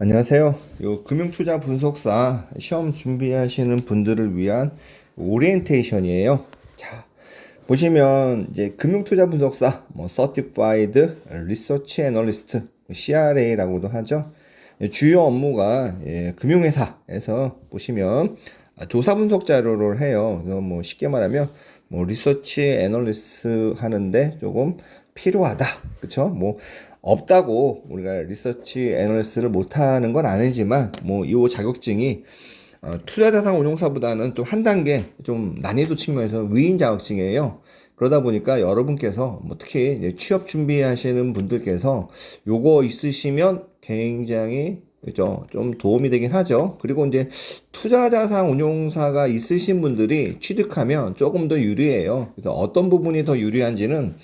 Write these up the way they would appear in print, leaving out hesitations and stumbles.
안녕하세요. 요 금융투자 분석사 시험 준비하시는 분들을 위한 오리엔테이션이에요. 자, 보시면 이제 금융투자 분석사, Certified Research Analyst, CRA라고도 하죠. 주요 업무가 금융회사에서 보시면 조사 분석 자료를 해요. 그래서 쉽게 말하면 리서치 애널리스트 하는데 조금 필요하다. 그쵸? 없다고 우리가 리서치 애널리스트를 못하는 건 아니지만 이 자격증이 투자자산 운용사보다는 좀 한 단계 좀 난이도 측면에서 위인 자격증이에요. 그러다 보니까 여러분께서 특히 이제 취업 준비하시는 분들께서 요거 있으시면 굉장히 그죠? 좀 도움이 되긴 하죠. 그리고 이제 투자자산 운용사가 있으신 분들이 취득하면 조금 더 유리해요. 그래서 어떤 부분이 더 유리한지는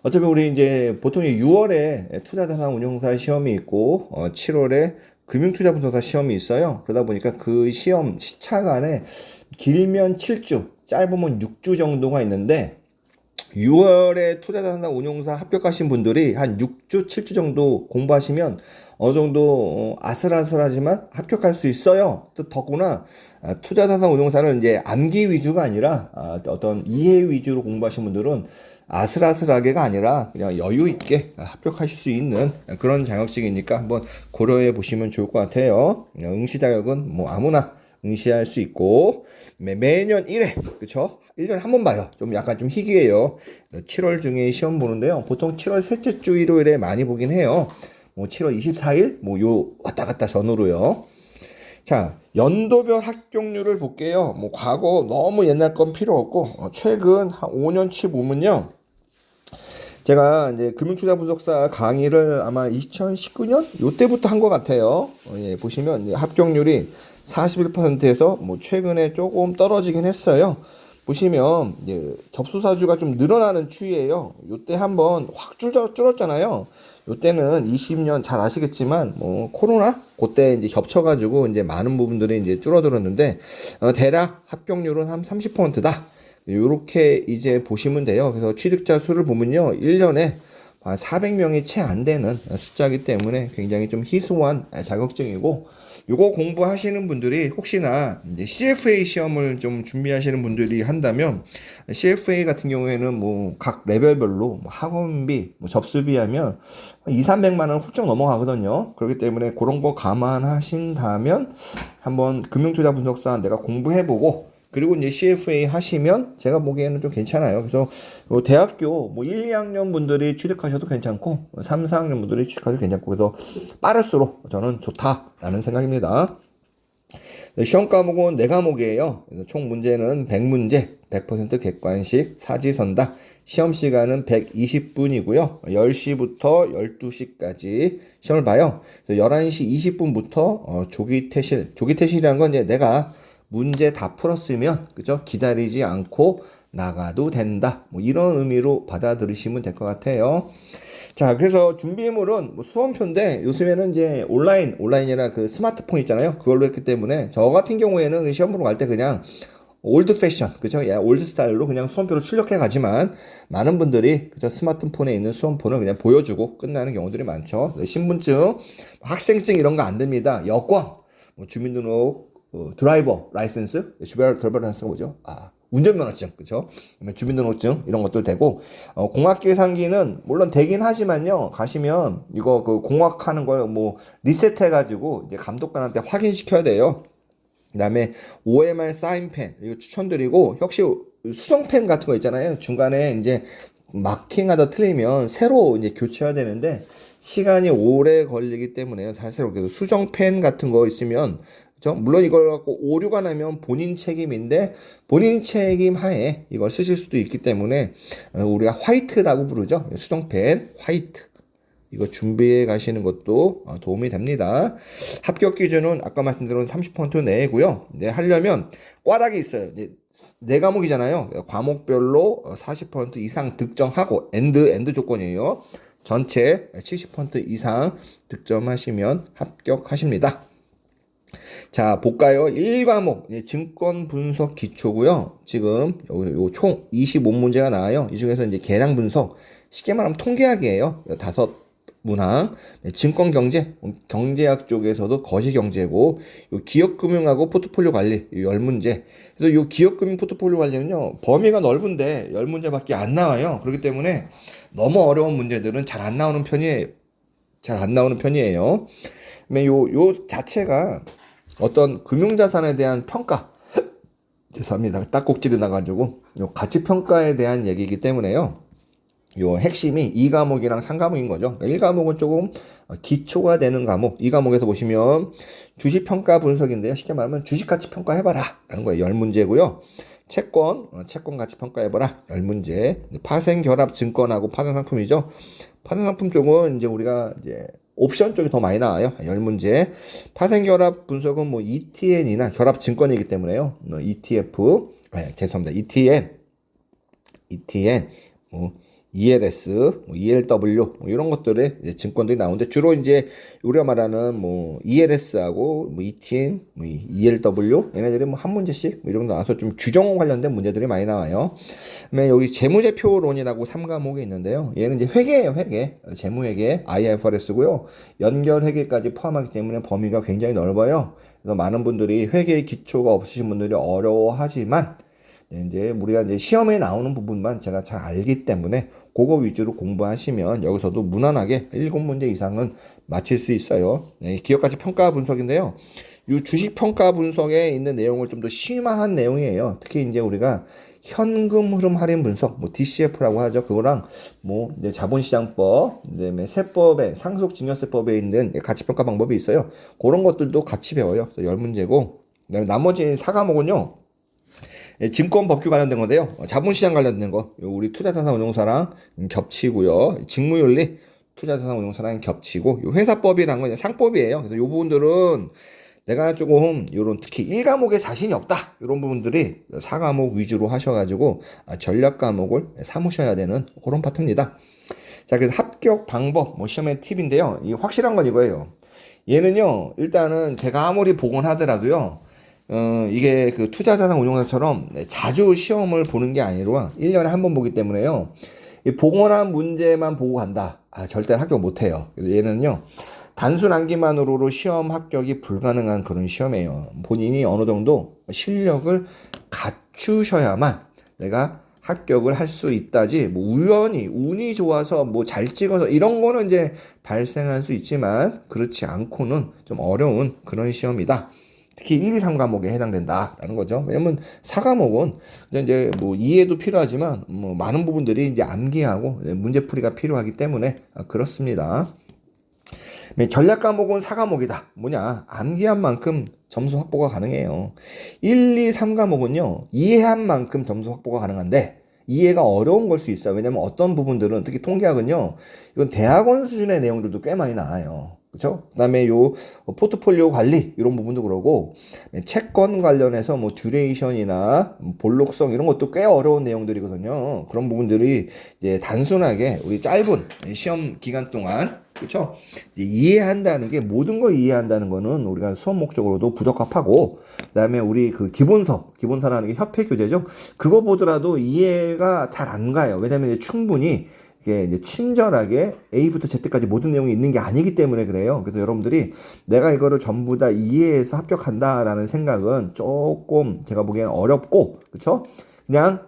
어차피 우리 이제 보통 6월에 투자자산 운용사 시험이 있고 7월에 금융투자분석사 시험이 있어요. 그러다 보니까 그 시험 시차간에 길면 7주, 짧으면 6주 정도가 있는데 6월에 투자자산 운용사 합격하신 분들이 한 6주, 7주 정도 공부하시면 어느 정도 아슬아슬하지만 합격할 수 있어요. 또 더구나 투자자산 운용사를 이제 암기 위주가 아니라 어떤 이해 위주로 공부하신 분들은 아슬아슬하게가 아니라 그냥 여유 있게 합격하실 수 있는 그런 자격증이니까 한번 고려해 보시면 좋을 것 같아요. 응시 자격은 아무나 응시할 수 있고 매년 1회 그쵸? 1년에 한 번 봐요. 좀 약간 좀 희귀해요. 7월 중에 시험 보는데요. 보통 7월 셋째 주 일요일에 많이 보긴 해요. 7월 24일 요 왔다 갔다 전후로요. 자, 연도별 합격률을 볼게요. 과거 너무 옛날 건 필요 없고 최근 한 5년치 보면요. 제가 이제 금융투자분석사 강의를 아마 2019년 요때부터 한 것 같아요. 보시면 이제 합격률이 41%에서 최근에 조금 떨어지긴 했어요. 보시면 이제 접수사주가 좀 늘어나는 추이예요. 요때 한번 확 줄었잖아요. 요때는 20년 잘 아시겠지만 코로나 그때 이제 겹쳐가지고 이제 많은 부분들이 이제 줄어들었는데 대략 합격률은 한 30%다. 요렇게 이제 보시면 돼요. 그래서 취득자 수를 보면요. 1년에 400명이 채 안 되는 숫자이기 때문에 굉장히 좀 희소한 자격증이고 요거 공부하시는 분들이 혹시나 이제 CFA 시험을 좀 준비하시는 분들이 한다면 CFA 같은 경우에는 각 레벨별로 학원비, 접수비 하면 2, 300만 원 훌쩍 넘어가거든요. 그렇기 때문에 그런 거 감안하신다면 한번 금융투자 분석사 내가 공부해보고 그리고 이제 CFA 하시면 제가 보기에는 좀 괜찮아요. 그래서 대학교 1, 2학년 분들이 취득하셔도 괜찮고 3, 4학년 분들이 취득하셔도 괜찮고 그래서 빠를수록 저는 좋다라는 생각입니다. 시험 과목은 4과목이에요. 그래서 총 문제는 100문제, 100% 객관식, 사지선다. 시험 시간은 120분이고요. 10시부터 12시까지 시험을 봐요. 11시 20분부터 조기 퇴실. 조기 퇴실이라는 건 이제 내가 문제 다 풀었으면 그죠? 기다리지 않고 나가도 된다. 이런 의미로 받아들이시면 될 것 같아요. 자, 그래서 준비물은 수험표인데 요즘에는 이제 온라인이라 그 스마트폰 있잖아요. 그걸로 했기 때문에 저 같은 경우에는 시험 보러 갈 때 그냥 올드 패션, 그죠? 올드 스타일로 그냥 수험표를 출력해 가지만 많은 분들이 그죠? 스마트폰에 있는 수험표를 그냥 보여주고 끝나는 경우들이 많죠. 신분증, 학생증 이런 거 안 됩니다. 여권, 주민등록, 드라이버 라이센스, 주변 드라이버 라이센스가 뭐죠? 운전면허증, 그죠? 주민등록증 이런 것들 되고 공학계산기는 물론 되긴 하지만요. 가시면 이거 그 공학하는 걸 리셋해가지고 이제 감독관한테 확인시켜야 돼요. 그다음에 OMR 사인펜 이거 추천드리고 혹시 수정펜 같은 거 있잖아요. 중간에 이제 마킹하다 틀리면 새로 이제 교체해야 되는데 시간이 오래 걸리기 때문에 사실 그래도 수정펜 같은 거 있으면 그죠? 물론 이걸 갖고 오류가 나면 본인 책임인데 본인 책임 하에 이걸 쓰실 수도 있기 때문에 우리가 화이트라고 부르죠. 수정펜 화이트 이거 준비해 가시는 것도 도움이 됩니다. 합격 기준은 아까 말씀드린 30% 내고요. 네, 하려면 꽈락이 있어요. 이제 네 과목이잖아요. 과목별로 40% 이상 득점하고 엔드 조건이에요. 전체 70% 이상 득점하시면 합격하십니다. 자, 볼까요? 1과목 증권 분석 기초고요. 지금 총 25문제가 나와요. 이 중에서 이제 계량 분석 쉽게 말하면 통계학이에요. 문항, 증권 경제, 경제학 쪽에서도 거시경제고, 요 기업금융하고 포트폴리오 관리, 요 10문제. 그래서 요 기업금융 포트폴리오 관리는요, 범위가 넓은데 10문제밖에 안 나와요. 그렇기 때문에 너무 어려운 문제들은 잘 안 나오는 편이에요. 잘 안 나오는 편이에요. 그다음에 요 자체가 어떤 금융자산에 대한 평가, 죄송합니다. 딱꼭지를 나가지고, 요 가치평가에 대한 얘기이기 때문에요. 요 핵심이 2과목이랑 3과목인 거죠. 1과목은 조금 기초가 되는 과목. 2과목에서 보시면 주식평가 분석인데요. 쉽게 말하면 주식가치 평가해봐라 라는 거예요. 10문제고요. 채권 가치 평가해봐라. 10문제. 파생결합 증권하고 파생상품이죠. 파생상품 쪽은 이제 우리가 이제 옵션 쪽이 더 많이 나와요. 10문제. 파생결합 분석은 뭐 ETN이나 결합 증권이기 때문에요. ETF, 죄송합니다. ETN, 뭐 ELS, ELW 이런 것들의 이제 증권들이 나오는데 주로 이제 우리가 말하는 뭐 ELS하고 뭐 ETN, 뭐 ELW 얘네들이 뭐 한 문제씩 이 정도 나와서 좀 규정 관련된 문제들이 많이 나와요. 그다음에 여기 재무제표론이라고 3과목이 있는데요. 얘는 이제 회계예요, 회계. 재무회계 IFRS고요. 연결회계까지 포함하기 때문에 범위가 굉장히 넓어요. 그래서 많은 분들이 회계의 기초가 없으신 분들이 어려워하지만 이제 우리가 이제 시험에 나오는 부분만 제가 잘 알기 때문에 그거 위주로 공부하시면 여기서도 무난하게 7문제 이상은 맞힐 수 있어요. 네, 기업가치 평가 분석인데요. 이 주식 평가 분석에 있는 내용을 좀 더 심화한 내용이에요. 특히 이제 우리가 현금 흐름 할인 분석, 뭐 DCF라고 하죠. 그거랑 뭐 이제 자본시장법, 그다음에 세법에 상속증여세법에 있는 가치평가 방법이 있어요. 그런 것들도 같이 배워요. 10문제고. 그다음에 나머지 4과목은요. 증권 법규 관련된 건데요. 자본시장 관련된 거, 우리 투자자산운용사랑 겹치고요. 직무윤리, 투자자산운용사랑 겹치고, 회사법이라는 건 상법이에요. 그래서 이 부분들은 내가 조금 요런 특히 1과목에 자신이 없다 이런 부분들이 4과목 위주로 하셔가지고 전략 과목을 삼으셔야 되는 그런 파트입니다. 자, 그래서 합격 방법, 뭐 시험의 팁인데요. 이 확실한 건 이거예요. 얘는요, 일단은 제가 아무리 복원하더라도요. 이게 그 투자자산 운용사처럼 자주 시험을 보는 게 아니라 1년에 한 번 보기 때문에요. 이 복원한 문제만 보고 간다. 절대 합격 못 해요. 그래서 얘는요. 단순 암기만으로 시험 합격이 불가능한 그런 시험이에요. 본인이 어느 정도 실력을 갖추셔야만 내가 합격을 할 수 있다지, 뭐 우연히 운이 좋아서 뭐 잘 찍어서 이런 거는 이제 발생할 수 있지만 그렇지 않고는 좀 어려운 그런 시험이다. 특히 1, 2, 3과목에 해당된다라는 거죠. 왜냐면 4과목은 이제 뭐 이해도 필요하지만 뭐 많은 부분들이 이제 암기하고 문제풀이가 필요하기 때문에 그렇습니다. 전략 과목은 4과목이다. 뭐냐? 암기한 만큼 점수 확보가 가능해요. 1, 2, 3과목은요. 이해한 만큼 점수 확보가 가능한데 이해가 어려운 걸 수 있어요. 왜냐면 어떤 부분들은 특히 통계학은요. 이건 대학원 수준의 내용들도 꽤 많이 나와요. 그렇죠? 그다음에 요 포트폴리오 관리 이런 부분도 그러고 채권 관련해서 뭐 듀레이션이나 볼록성 이런 것도 꽤 어려운 내용들이거든요. 그런 부분들이 이제 단순하게 우리 짧은 시험 기간 동안 그렇죠? 이해한다는 게 모든 걸 이해한다는 거는 우리가 수업 목적으로도 부적합하고 그다음에 우리 그 기본서라는 게 협회 교재죠. 그거 보더라도 이해가 잘 안 가요. 왜냐면 충분히 이게 이제 친절하게 A부터 Z까지 모든 내용이 있는 게 아니기 때문에 그래요. 그래서 여러분들이 내가 이거를 전부 다 이해해서 합격한다라는 생각은 조금 제가 보기엔 어렵고, 그렇죠? 그냥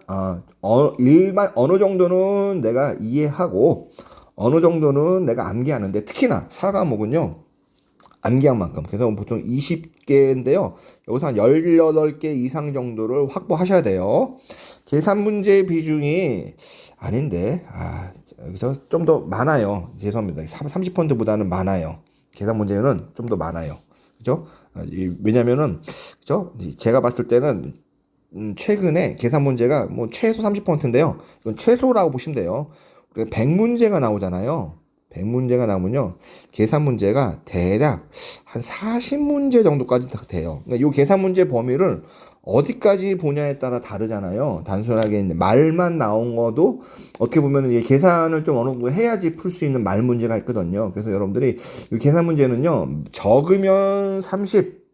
일반 어느 정도는 내가 이해하고 어느 정도는 내가 암기하는데 특히나 4과목은요. 암기한 만큼. 그래서 보통 20개인데요. 여기서 한 18개 이상 정도를 확보하셔야 돼요. 계산 문제 비중이 아닌데, 여기서 좀 더 많아요. 죄송합니다. 30%보다는 많아요. 계산 문제는 좀 더 많아요. 그죠? 왜냐면은, 그죠? 제가 봤을 때는, 최근에 계산 문제가 뭐 최소 30%인데요. 이건 최소라고 보시면 돼요. 100문제가 나오잖아요. 100문제가 나오면요. 계산 문제가 대략 한 40문제 정도까지 돼요. 그러니까 이 계산 문제 범위를 어디까지 보냐에 따라 다르잖아요. 단순하게 말만 나온 것도 어떻게 보면 이게 계산을 좀 어느 정도 해야지 풀 수 있는 말 문제가 있거든요. 그래서 여러분들이 이 계산 문제는요. 적으면 30,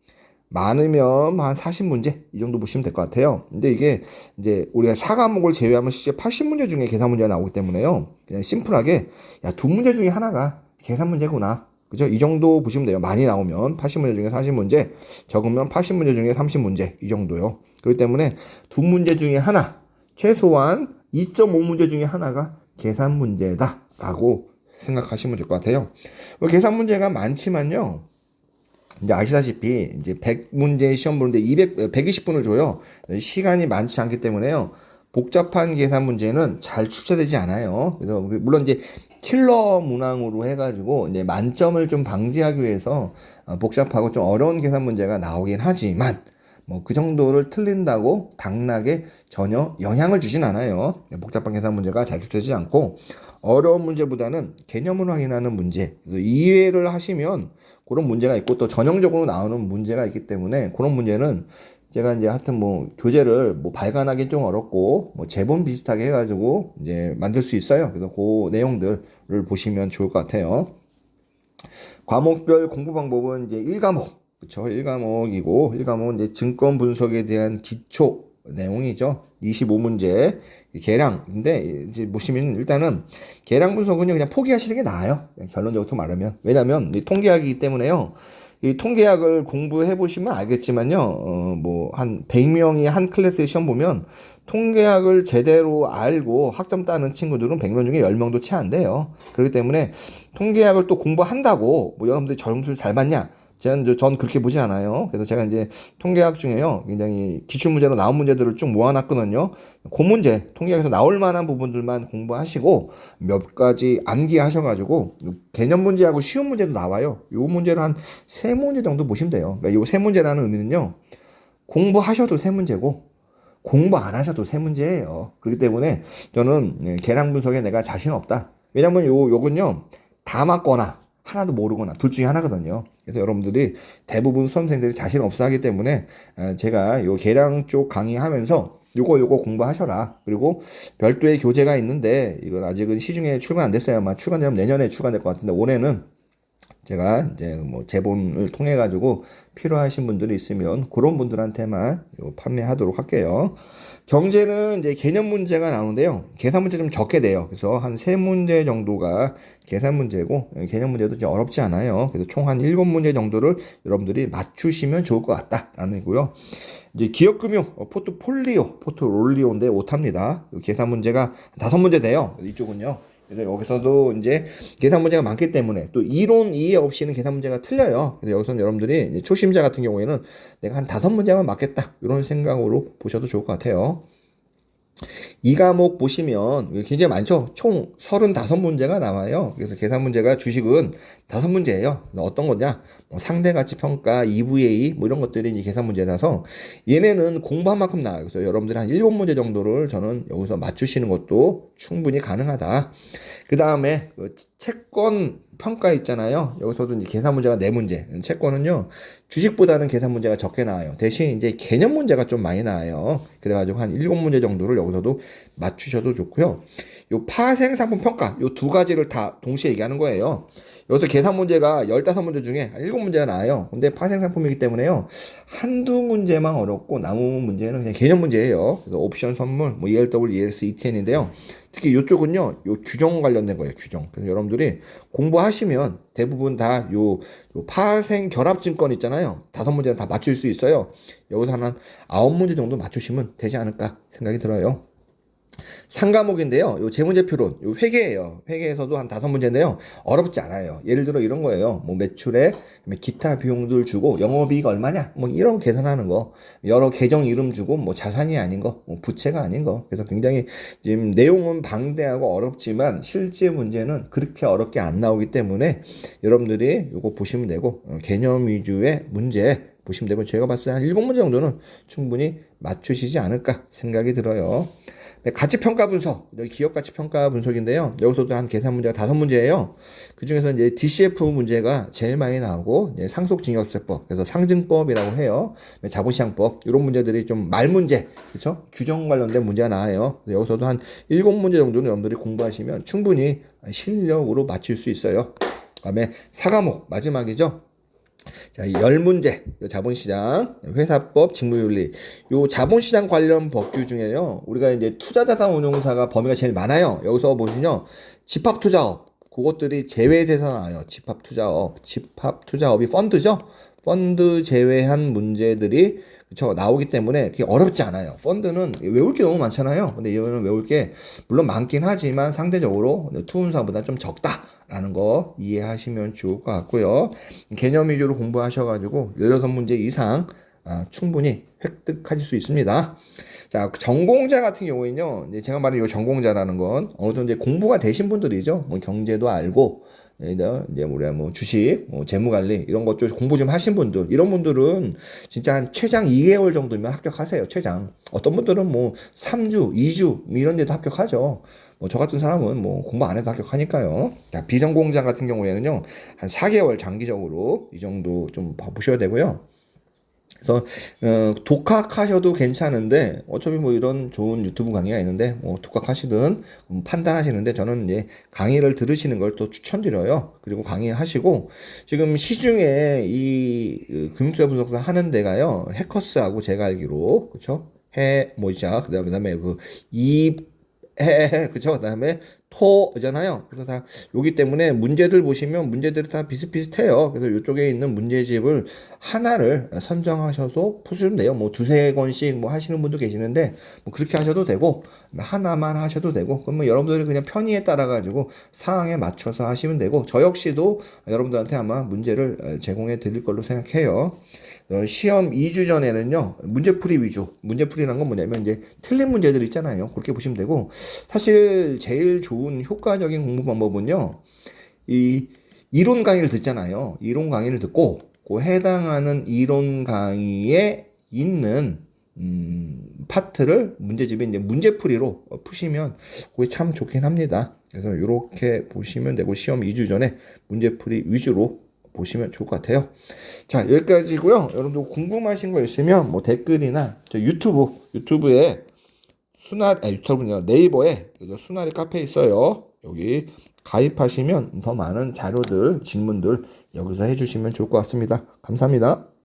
많으면 한 40문제 이 정도 보시면 될 것 같아요. 근데 이게 이제 우리가 4과목을 제외하면 실제 80문제 중에 계산 문제가 나오기 때문에요. 그냥 심플하게 야, 2문제 중에 하나가 계산 문제구나. 그죠? 이 정도 보시면 돼요. 많이 나오면 80문제 중에 40문제, 적으면 80문제 중에 30문제 이 정도요. 그렇기 때문에 두 문제 중에 하나, 최소한 2.5문제 중에 하나가 계산 문제다라고 생각하시면 될 것 같아요. 계산 문제가 많지만요. 이제 아시다시피 이제 100문제 시험 보는데 120분을 줘요. 시간이 많지 않기 때문에요. 복잡한 계산 문제는 잘 출제되지 않아요. 그래서 물론 이제 킬러 문항으로 해가지고 이제 만점을 좀 방지하기 위해서 복잡하고 좀 어려운 계산 문제가 나오긴 하지만 뭐 그 정도를 틀린다고 당락에 전혀 영향을 주진 않아요. 복잡한 계산 문제가 잘 출제되지 않고 어려운 문제보다는 개념을 확인하는 문제 이해를 하시면 그런 문제가 있고 또 전형적으로 나오는 문제가 있기 때문에 그런 문제는 제가 이제 하여튼 뭐 교재를 뭐 발간하기 좀 어렵고 뭐 제본 비슷하게 해가지고 이제 만들 수 있어요. 그래서 그 내용들을 보시면 좋을 것 같아요. 과목별 공부 방법은 이제 1과목 그쵸? 1과목이고 1과목은 이제 증권 분석에 대한 기초 내용이죠. 25문제 계량인데 이제 보시면 일단은 계량 분석은요 그냥 포기하시는 게 나아요. 결론적으로 말하면 왜냐하면 통계학이기 때문에요. 이 통계학을 공부해 보시면 알겠지만요. 뭐 한 100명이 한 클래스에 시험 보면 통계학을 제대로 알고 학점 따는 친구들은 100명 중에 10명도 채 안 돼요. 그렇기 때문에 통계학을 또 공부한다고 뭐 여러분들이 점수를 잘 받냐? 전 그렇게 보지 않아요. 그래서 제가 이제 통계학 중에요. 굉장히 기출문제로 나온 문제들을 쭉 모아놨거든요. 그 문제, 통계학에서 나올 만한 부분들만 공부하시고 몇 가지 암기하셔가지고 개념 문제하고 쉬운 문제도 나와요. 요 문제를 한 세 문제 정도 보시면 돼요. 그러니까 요 세 문제라는 의미는요. 공부하셔도 세 문제고 공부 안 하셔도 세 문제예요. 그렇기 때문에 저는 계량 분석에 내가 자신 없다. 왜냐면 요건요. 다 맞거나 하나도 모르거나 둘 중에 하나거든요. 그래서 여러분들이 대부분 수험생들이 자신 없어 하기 때문에 제가 요 계량 쪽 강의하면서 요거 공부하셔라. 그리고 별도의 교재가 있는데 이건 아직은 시중에 출간 안 됐어요. 아마 출간되면 내년에 출간될 것 같은데 올해는 제가 이제 뭐 제본을 통해 가지고 필요하신 분들이 있으면 그런 분들한테만 판매하도록 할게요. 경제는 이제 개념 문제가 나오는데요. 계산 문제 좀 적게 돼요. 그래서 한 3문제 정도가 계산 문제고 개념 문제도 좀 어렵지 않아요. 그래서 총 한 7문제 정도를 여러분들이 맞추시면 좋을 것 같다라는 거고요. 이제 기업금융 포트폴리오인데 오탑니다. 계산 문제가 5문제 돼요. 이쪽은요. 그래서 여기서도 이제 계산 문제가 많기 때문에 또 이론 이해 없이는 계산 문제가 틀려요. 그래서 여기서는 여러분들이 초심자 같은 경우에는 내가 한 5문제만 맞겠다 이런 생각으로 보셔도 좋을 것 같아요. 이 과목 보시면 굉장히 많죠. 총 35문제가 나와요. 그래서 계산 문제가 주식은 5문제예요. 어떤 거냐? 뭐 상대가치 평가, EVA 뭐 이런 것들이 이제 계산 문제라서 얘네는 공부한 만큼 나와요. 그래서 여러분들이 한 7문제 정도를 저는 여기서 맞추시는 것도 충분히 가능하다. 그 다음에 채권 평가 있잖아요. 여기서도 이제 계산 문제가 4문제. 채권은요, 주식보다는 계산 문제가 적게 나와요. 대신 이제 개념 문제가 좀 많이 나와요. 그래가지고 한 7문제 정도를 여기서도 맞추셔도 좋고요. 요 파생 상품 평가, 요 두 가지를 다 동시에 얘기하는 거예요. 여기서 계산 문제가 15문제 중에 7문제가 나와요. 근데 파생 상품이기 때문에요. 한두 문제만 어렵고 남은 문제는 그냥 개념 문제예요. 그래서 옵션 선물, 뭐 ELW, ELS, ETN인데요. 특히 이쪽은요, 요 규정 관련된 거예요, 규정. 그래서 여러분들이 공부하시면 대부분 다 요 파생 결합 증권 있잖아요. 5문제는 다 맞출 수 있어요. 여기서 한 9문제 정도 맞추시면 되지 않을까 생각이 들어요. 3과목인데요. 요 재무제표론, 요 회계예요. 회계에서도 한 5문제인데요. 어렵지 않아요. 예를 들어 이런 거예요. 뭐 매출에 기타 비용들 주고 영업이익 얼마냐? 뭐 이런 계산하는 거. 여러 계정 이름 주고 뭐 자산이 아닌 거, 뭐 부채가 아닌 거. 그래서 굉장히 지금 내용은 방대하고 어렵지만 실제 문제는 그렇게 어렵게 안 나오기 때문에 여러분들이 요거 보시면 되고 개념 위주의 문제 보시면 되고 제가 봤을 때 한 7문제 정도는 충분히 맞추시지 않을까 생각이 들어요. 가치평가 분석, 여기 기업가치평가 분석인데요. 여기서도 한 계산 문제가 5문제예요. 그 중에서 이제 DCF 문제가 제일 많이 나오고, 상속증여세법, 그래서 상증법이라고 해요. 자본시장법, 이런 문제들이 좀 말문제, 그렇죠? 규정 관련된 문제가 나와요. 여기서도 한 7문제 정도는 여러분들이 공부하시면 충분히 실력으로 맞출 수 있어요. 그다음에 4과목, 마지막이죠. 자, 10문제, 자본시장, 회사법, 직무윤리. 요 자본시장 관련 법규 중에요. 우리가 이제 투자자산운용사가 범위가 제일 많아요. 여기서 보시면요. 집합투자업, 그것들이 제외돼서 나와요. 집합투자업. 집합투자업이 펀드죠. 펀드 제외한 문제들이 그쵸 나오기 때문에 그게 어렵지 않아요. 펀드는 외울 게 너무 많잖아요. 근데 이거는 외울 게 물론 많긴 하지만 상대적으로 투움사보다 좀 적다라는 거 이해하시면 좋을 것 같고요. 개념 위주로 공부하셔가지고 16문제 이상 충분히 획득하실 수 있습니다. 자, 전공자 같은 경우에는요, 이제 제가 말한 이 전공자라는 건 어느 정도 이제 공부가 되신 분들이죠. 뭐 경제도 알고, 이제 뭐 주식, 뭐 재무관리 이런 것 좀 공부 좀 하신 분들, 이런 분들은 진짜 한 최장 2개월 정도면 합격하세요. 최장. 어떤 분들은 뭐 3주, 2주 이런 데도 합격하죠. 뭐 저 같은 사람은 뭐 공부 안 해도 합격하니까요. 자, 비전공자 같은 경우에는요, 한 4개월 장기적으로 이 정도 좀 봐보셔야 되고요. 그래서 독학하셔도 괜찮은데 어차피 뭐 이런 좋은 유튜브 강의가 있는데 뭐 독학하시든 판단하시는데 저는 이제 강의를 들으시는 걸 또 추천드려요. 그리고 강의하시고 지금 시중에 이 금융투자 분석사 하는 데가요 해커스하고 제가 알기로 그쵸 해 뭐죠 그다음에 그쵸 그다음에 토잖아요. 그래서 다 여기 때문에 문제들 보시면 문제들이 다 비슷비슷해요. 그래서 이쪽에 있는 문제집을 하나를 선정하셔서 푸시면 돼요. 뭐 두세 권씩 뭐 하시는 분도 계시는데 뭐 그렇게 하셔도 되고 하나만 하셔도 되고 그러면 여러분들이 그냥 편의에 따라 가지고 상황에 맞춰서 하시면 되고 저 역시도 여러분들한테 아마 문제를 제공해 드릴 걸로 생각해요. 시험 2주 전에는요 문제풀이 위주 문제풀이란 건 뭐냐면 이제 틀린 문제들 있잖아요. 그렇게 보시면 되고 사실 제일 좋은 효과적인 공부 방법은요 이 이론 강의를 듣잖아요. 이론 강의를 듣고 그 해당하는 이론 강의에 있는 파트를 문제집에 이제 문제풀이로 푸시면 그게 참 좋긴 합니다. 그래서 이렇게 보시면 되고 시험 2주 전에 문제풀이 위주로 보시면 좋을 것 같아요. 자, 여기까지고요. 여러분들 궁금하신 거 있으면 뭐 댓글이나 저 유튜브에 유튜브냐 네이버에 수나리 카페 있어요. 여기 가입하시면 더 많은 자료들, 질문들 여기서 해주시면 좋을 것 같습니다. 감사합니다.